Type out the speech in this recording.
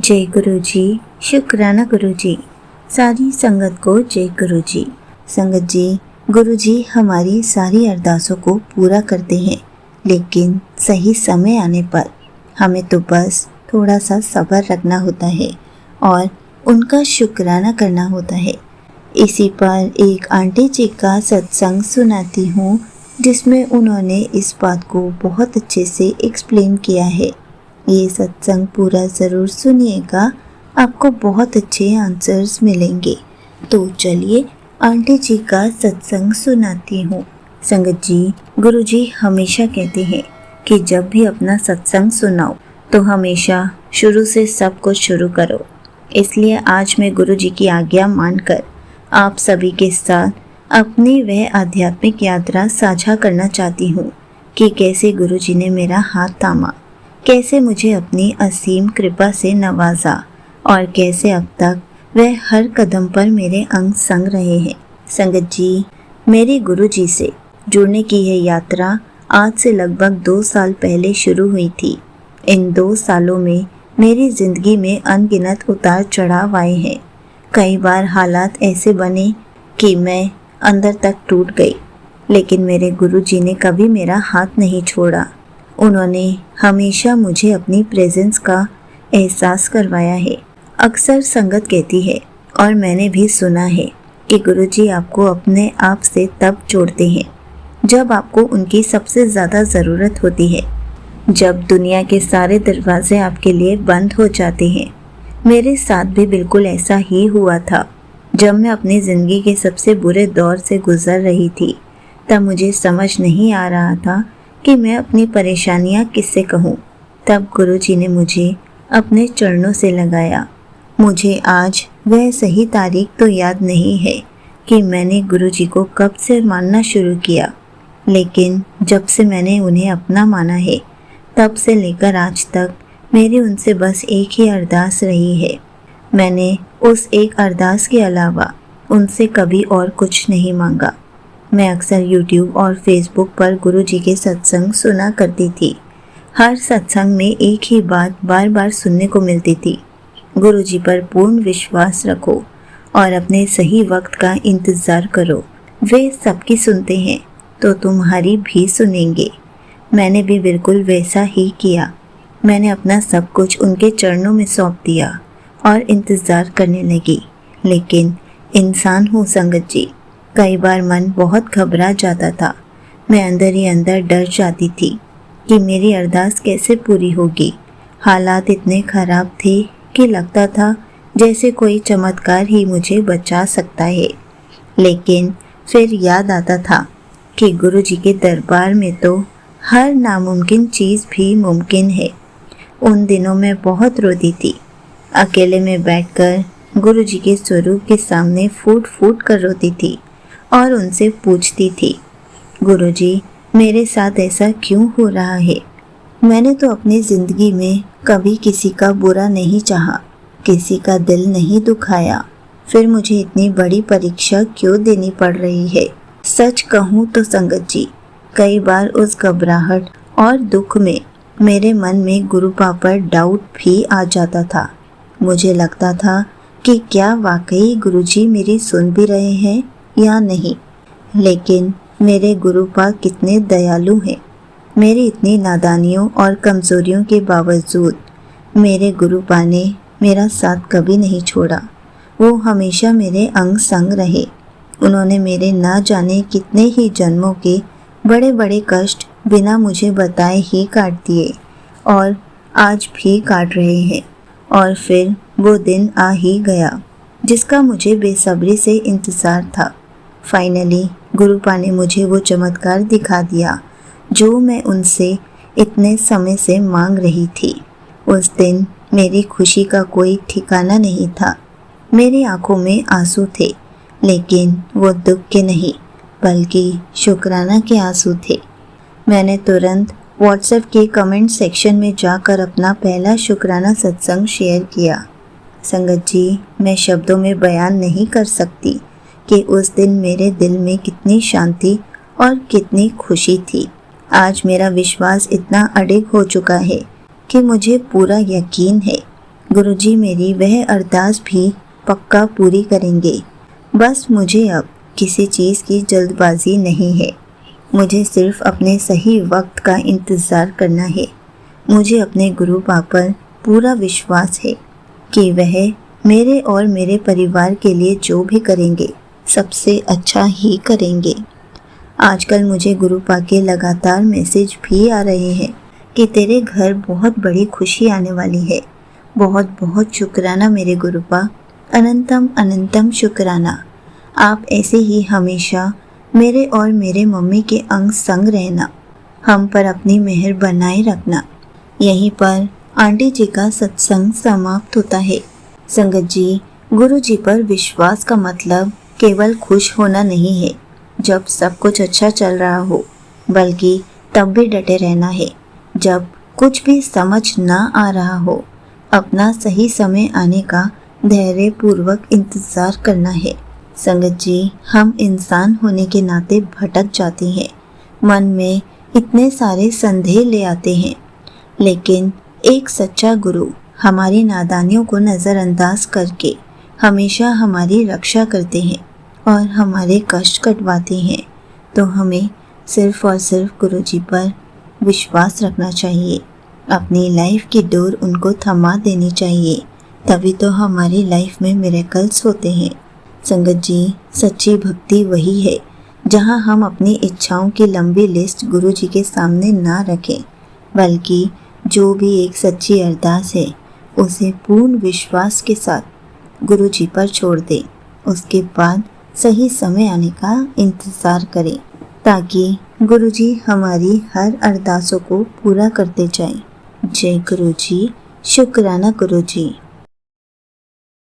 जय गुरु जी। शुक्राना गुरु जी। सारी संगत को जय गुरु जी। संगत जी, गुरु जी हमारी सारी अरदासों को पूरा करते हैं, लेकिन सही समय आने पर हमें तो बस थोड़ा सा सब्र रखना होता है और उनका शुक्राना करना होता है। इसी पर एक आंटी जी का सत्संग सुनाती हूँ, जिसमें उन्होंने इस बात को बहुत अच्छे से एक्सप्लेन किया है। ये सत्संग पूरा ज़रूर सुनिएगा, आपको बहुत अच्छे आंसर्स मिलेंगे। तो चलिए आंटी जी का सत्संग सुनाती हूँ। संगत जी, गुरु जी हमेशा कहते हैं कि जब भी अपना सत्संग सुनाओ तो हमेशा शुरू से सब कुछ शुरू करो। इसलिए आज मैं गुरु जी की आज्ञा मानकर आप सभी के साथ अपनी वह आध्यात्मिक यात्रा साझा करना चाहती हूँ कि कैसे गुरु जी ने मेरा हाथ थामा, कैसे मुझे अपनी असीम कृपा से नवाजा और कैसे अब तक वह हर कदम पर मेरे अंग संग रहे हैं। संगत जी, मेरे गुरु जी से जुड़ने की यह यात्रा आज से लगभग 2 साल पहले शुरू हुई थी। इन 2 सालों में मेरी जिंदगी में अनगिनत उतार चढ़ाव आए हैं। कई बार हालात ऐसे बने कि मैं अंदर तक टूट गई, लेकिन मेरे गुरु जी ने कभी मेरा हाथ नहीं छोड़ा। उन्होंने हमेशा मुझे अपनी प्रेजेंस का एहसास करवाया है। अक्सर संगत कहती है और मैंने भी सुना है कि गुरुजी आपको अपने आप से तब जोड़ते हैं जब आपको उनकी सबसे ज़्यादा ज़रूरत होती है, जब दुनिया के सारे दरवाजे आपके लिए बंद हो जाते हैं। मेरे साथ भी बिल्कुल ऐसा ही हुआ था। जब मैं अपनी ज़िंदगी के सबसे बुरे दौर से गुजर रही थी, तब मुझे समझ नहीं आ रहा था कि मैं अपनी परेशानियां किससे कहूँ। तब गुरुजी ने मुझे अपने चरणों से लगाया। मुझे आज वह सही तारीख तो याद नहीं है कि मैंने गुरुजी को कब से मानना शुरू किया, लेकिन जब से मैंने उन्हें अपना माना है, तब से लेकर आज तक मेरी उनसे बस एक ही अरदास रही है। मैंने उस एक अरदास के अलावा उनसे कभी और कुछ नहीं मांगा। मैं अक्सर YouTube और Facebook पर गुरु जी के सत्संग सुना करती थी। हर सत्संग में एक ही बात बार बार सुनने को मिलती थी, गुरु जी पर पूर्ण विश्वास रखो और अपने सही वक्त का इंतज़ार करो। वे सबकी सुनते हैं तो तुम्हारी भी सुनेंगे। मैंने भी बिल्कुल वैसा ही किया। मैंने अपना सब कुछ उनके चरणों में सौंप दिया और इंतज़ार करने लगी। लेकिन इंसान हूँ संगत जी, कई बार मन बहुत घबरा जाता था। मैं अंदर ही अंदर डर जाती थी कि मेरी अरदास कैसे पूरी होगी। हालात इतने ख़राब थे कि लगता था जैसे कोई चमत्कार ही मुझे बचा सकता है। लेकिन फिर याद आता था कि गुरु जी के दरबार में तो हर नामुमकिन चीज़ भी मुमकिन है। उन दिनों मैं बहुत रोती थी। अकेले में बैठकर गुरु जी के स्वरूप के सामने फूट फूट कर रोती थी और उनसे पूछती थी, गुरुजी मेरे साथ ऐसा क्यों हो रहा है? मैंने तो अपनी ज़िंदगी में कभी किसी का बुरा नहीं चाहा, किसी का दिल नहीं दुखाया, फिर मुझे इतनी बड़ी परीक्षा क्यों देनी पड़ रही है? सच कहूँ तो संगत जी, कई बार उस घबराहट और दुख में मेरे मन में गुरुपा पर डाउट भी आ जाता था। मुझे लगता था कि क्या वाकई गुरुजी मेरी सुन भी रहे हैं या नहीं। लेकिन मेरे गुरुपा कितने दयालु हैं। मेरी इतनी नादानियों और कमज़ोरियों के बावजूद मेरे गुरुपा ने मेरा साथ कभी नहीं छोड़ा। वो हमेशा मेरे अंग संग रहे। उन्होंने मेरे ना जाने कितने ही जन्मों के बड़े बड़े कष्ट बिना मुझे बताए ही काट दिए और आज भी काट रहे हैं। और फिर वो दिन आ ही गया जिसका मुझे बेसब्री से इंतज़ार था। फाइनली गुरुपा ने मुझे वो चमत्कार दिखा दिया जो मैं उनसे इतने समय से मांग रही थी। उस दिन मेरी खुशी का कोई ठिकाना नहीं था। मेरी आंखों में आंसू थे, लेकिन वो दुख के नहीं बल्कि शुक्राना के आंसू थे। मैंने तुरंत व्हाट्सएप के कमेंट सेक्शन में जाकर अपना पहला शुक्राना सत्संग शेयर किया। संगत जी, मैं शब्दों में बयान नहीं कर सकती कि उस दिन मेरे दिल में कितनी शांति और कितनी खुशी थी। आज मेरा विश्वास इतना अडिग हो चुका है कि मुझे पूरा यकीन है गुरुजी मेरी वह अरदास भी पक्का पूरी करेंगे। बस मुझे अब किसी चीज़ की जल्दबाजी नहीं है। मुझे सिर्फ अपने सही वक्त का इंतज़ार करना है। मुझे अपने गुरु पाक पर पूरा विश्वास है कि वह मेरे और मेरे परिवार के लिए जो भी करेंगे सबसे अच्छा ही करेंगे। आजकल मुझे गुरु पाक के लगातार मैसेज भी आ रहे हैं कि तेरे घर बहुत बड़ी खुशी आने वाली है। बहुत बहुत शुक्राना मेरे गुरु पाक, अनंतम अनंतम शुक्राना। आप ऐसे ही हमेशा मेरे और मेरे मम्मी के अंग संग रहना, हम पर अपनी मेहर बनाए रखना। यहीं पर आंटी जी का सत्संग समाप्त होता है। संगत जी, गुरु जी पर विश्वास का मतलब केवल खुश होना नहीं है जब सब कुछ अच्छा चल रहा हो, बल्कि तब भी डटे रहना है जब कुछ भी समझ ना आ रहा हो। अपना सही समय आने का धैर्य पूर्वक इंतज़ार करना है। संगत जी, हम इंसान होने के नाते भटक जाते हैं, मन में इतने सारे संदेह ले आते हैं, लेकिन एक सच्चा गुरु हमारी नादानियों को नज़रअंदाज करके हमेशा हमारी रक्षा करते हैं और हमारे कष्ट कटवाते हैं। तो हमें सिर्फ और सिर्फ गुरु जी पर विश्वास रखना चाहिए, अपनी लाइफ की डोर उनको थमा देनी चाहिए, तभी तो हमारी लाइफ में मिरेकल्स होते हैं। संगत जी, सच्ची भक्ति वही है जहाँ हम अपनी इच्छाओं की लंबी लिस्ट गुरु जी के सामने ना रखें, बल्कि जो भी एक सच्ची अरदास है उसे पूर्ण विश्वास के साथ गुरु जी पर छोड़ दें। उसके बाद सही समय आने का इंतज़ार करें ताकि गुरु जी हमारी हर अरदासों को पूरा करते जाएं। जय गुरु जी, शुक्राना गुरु जी।